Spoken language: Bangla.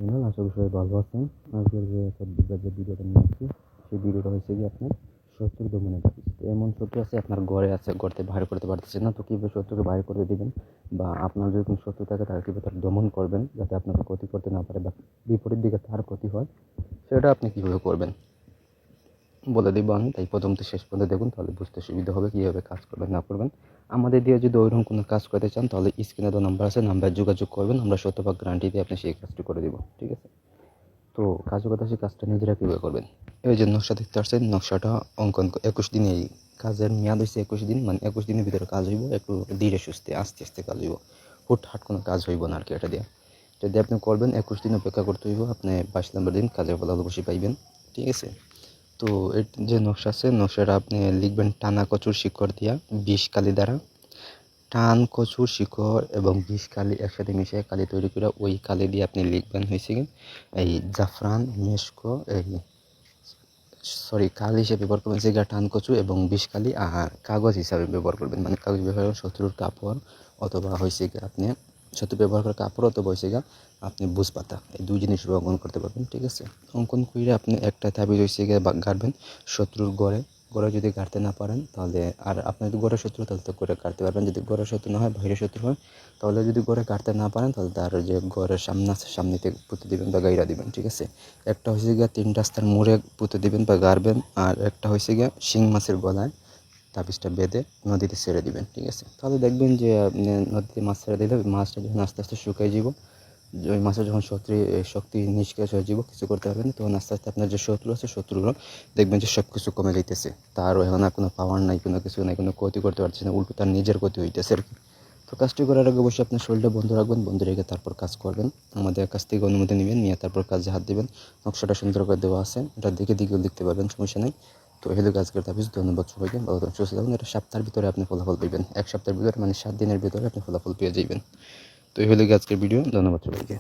চ্যানেল। আশা করি সবাই ভালো আছেন। আজকের যে ভিডিওটা নিয়ে আসছি, সেই ভিডিওটা হচ্ছে যে আপনার শত্রু দমনের তাবিজ। এমন শত্রু আছে আপনার ঘরে আছে, ঘর থেকে বাইরে করতে পারতেছেন না, তো কীভাবে শত্রুকে বাইরে করে দিবেন, বা আপনার যদি কোনো শত্রু থাকে তাকে কীভাবে তার দমন করবেন যাতে আপনাকে ক্ষতি করতে না পারে বা বিপরীত দিকে তার ক্ষতি হয়, সেটা আপনি কীভাবে করবেন বলে দিব আমি। তাই প্রথম থেকে শেষ পর্যন্ত দেখুন, তাহলে বুঝতে সুবিধা হবে কীভাবে কাজ করবেন না করবেন। আমাদের দিয়ে যদি ওইরকম কোনো কাজ করতে চান তাহলে স্ক্রিনে দেওয়া নাম্বার আছে, নাম্বারে যোগাযোগ করবেন, আমরা 100% গ্যারান্টি দিয়ে আপনি সেই কাজটি করে দেবো, ঠিক আছে? তো কাজের কথা, সেই কাজটা নিজেরা কীভাবে করবেন। এই যে নকশা দেখতে পাচ্ছেন, নকশাটা অঙ্কন 21 দিনে, এই কাজের মেয়াদ হচ্ছে 21 দিন, মানে 21 দিনের ভিতরে কাজ হইব। একটু ধীরে সুস্থে আস্তে আস্তে কাজ হইব, হুটহাট কোনো কাজ হইব না আর কি। এটা দিয়ে যদি আপনি করবেন 21 দিন অপেক্ষা করতে হইব, আপনি 22 নম্বর দিন কাজের ফলাফল অবশ্যই পাইবেন, ঠিক আছে? তো এর যে নকশা আছে, নকশাটা আপনি লিখবেন টানা কচুর শিকড় দিয়া 20 কালি দ্বারা। টান কচুর শিকড় এবং 20 কালি একসাথে মিশিয়ে কালি তৈরি করে ওই কালি দিয়ে আপনি লিখবেন হয়েছে কি এই জাফরান মেশকো, এই কালি হিসেবে ব্যবহার করবেন সেটা টান কচু এবং 20 কালি, আর কাগজ হিসাবে ব্যবহার করবেন, মানে কাগজ ব্যবহার করবেন শত্রুর কাপড়, অথবা হয়েছে কি আপনি শত্রু ব্যবহার করে কাপড়, অথবা হয়েছে গা আপনি বুঝ পাতা, এই দুই জিনিস অঙ্কন করতে পারবেন, ঠিক আছে? অঙ্কন করে আপনি একটা তাবিজ হয়েছে গিয়ে গাড়বেন শত্রুর গড়ে। গড়ে যদি গাড়তে না পারেন তাহলে, আর আপনার যদি গড়ের শত্রু তাহলে তো গড়ে কাটতে পারবেন, যদি গড়ের শত্রু না হয় বাইরের শত্রু হয় তাহলে যদি গড়ে কাটতে না পারেন তাহলে তার যে গড়ের সামনে আছে সামনেতে পুঁতে দিবেন বা গাইরা দিবেন, ঠিক আছে? একটা হয়েছে গিয়ে 3 রাস্তার মোড়ে পুঁতে দিবেন বা গাড়বেন, আর একটা হয়েছে গিয়ে শিং মাছের গলায় তাবিজটা বেঁধে নদীতে ছেড়ে দিবেন, ঠিক আছে? তাহলে দেখবেন যে আপনি নদীতে মাছ ছেড়ে দিলে মাছটা যখন আস্তে আস্তে শুকিয়ে যাব, ওই মাছের যখন শক্তি নিষ্কাশ হয়ে যাব, কিছু করতে পারবেন, তখন আস্তে আস্তে আপনার যে শত্রু আছে শত্রুগুলো দেখবেন যে সব কিছু কমে যাইতেছে, তার এখন আর কোনো পাওয়ার নাই, কোনো কিছু নাই, কোনো ক্ষতি করতে পারছে না, উল্টো তার নিজের ক্ষতি হইতেছে আর কি। তো কাজটি করার আগে অবশ্যই আপনার শরীরটা বন্ধ রাখবেন, বন্ধ রেখে তারপর কাজ করবেন। আমাদের কাছ থেকে অনুমতি নেবেন, নিয়ে তারপর কাজে হাত দেবেন। নকশাটা সুন্দর করে দেওয়া আছে, এটা দেখে দিকেও লিখতে পারবেন, সমস্যা নেই। তো হলো আজকের তাবিজ। ধন্যবাদ সবাইকে, ভালো থাকুন, সুস্থ থাকুন। এটা সপ্তাহের ভিতরে আপনি ফলাফল পাইবেন, 1 সপ্তাহের ভিতরে, মানে 7 দিনের ভিতরে আপনি ফলাফল পেয়ে যাবেন। তো এই হলো আজকের ভিডিও। ধন্যবাদ সবাইকে।